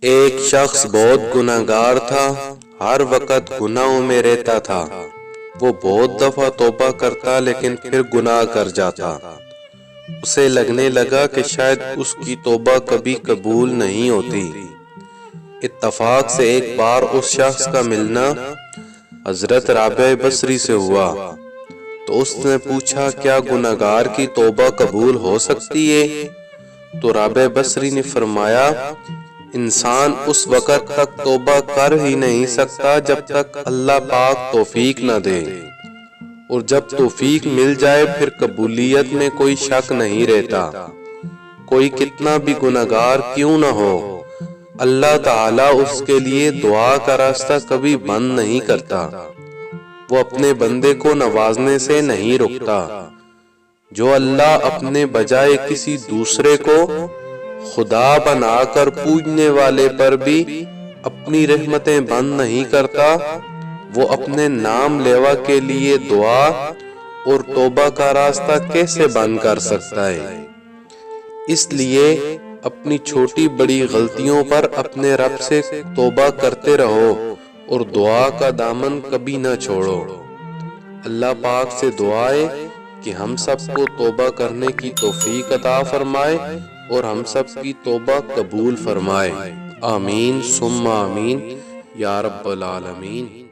ایک شخص بہت گناہگار تھا، ہر وقت گناہوں میں رہتا تھا۔ وہ بہت دفعہ توبہ کرتا لیکن پھر گناہ کر جاتا۔ اسے لگنے لگا کہ شاید اس کی توبہ کبھی قبول نہیں ہوتی۔ اتفاق سے ایک بار اس شخص کا ملنا حضرت رابعہ بصری سے ہوا، تو اس نے پوچھا کیا گناہگار کی توبہ قبول ہو سکتی ہے؟ تو رابعہ بصری نے فرمایا انسان اس وقت تک توبہ کر ہی نہیں سکتا جب تک اللہ پاک توفیق نہ دے، اور جب توفیق مل جائے پھر قبولیت میں کوئی شک نہیں رہتا۔ کوئی کتنا بھی گناہگار کیوں نہ ہو، اللہ تعالیٰ اس کے لیے دعا کا راستہ کبھی بند نہیں کرتا۔ وہ اپنے بندے کو نوازنے سے نہیں رکتا۔ جو اللہ اپنے بجائے کسی دوسرے کو خدا بنا کر پوجنے والے پر بھی اپنی رحمتیں بند نہیں کرتا، وہ اپنے نام لیوا کے لیے دعا اور توبہ کا راستہ کیسے بند کر سکتا ہے؟ اس لیے اپنی چھوٹی بڑی غلطیوں پر اپنے رب سے توبہ کرتے رہو اور دعا کا دامن کبھی نہ چھوڑو۔ اللہ پاک سے دعا ہے کہ ہم سب کو توبہ کرنے کی توفیق عطا فرمائے اور ہم سب کی توبہ قبول فرمائے۔ آمین ثم آمین یا رب العالمین۔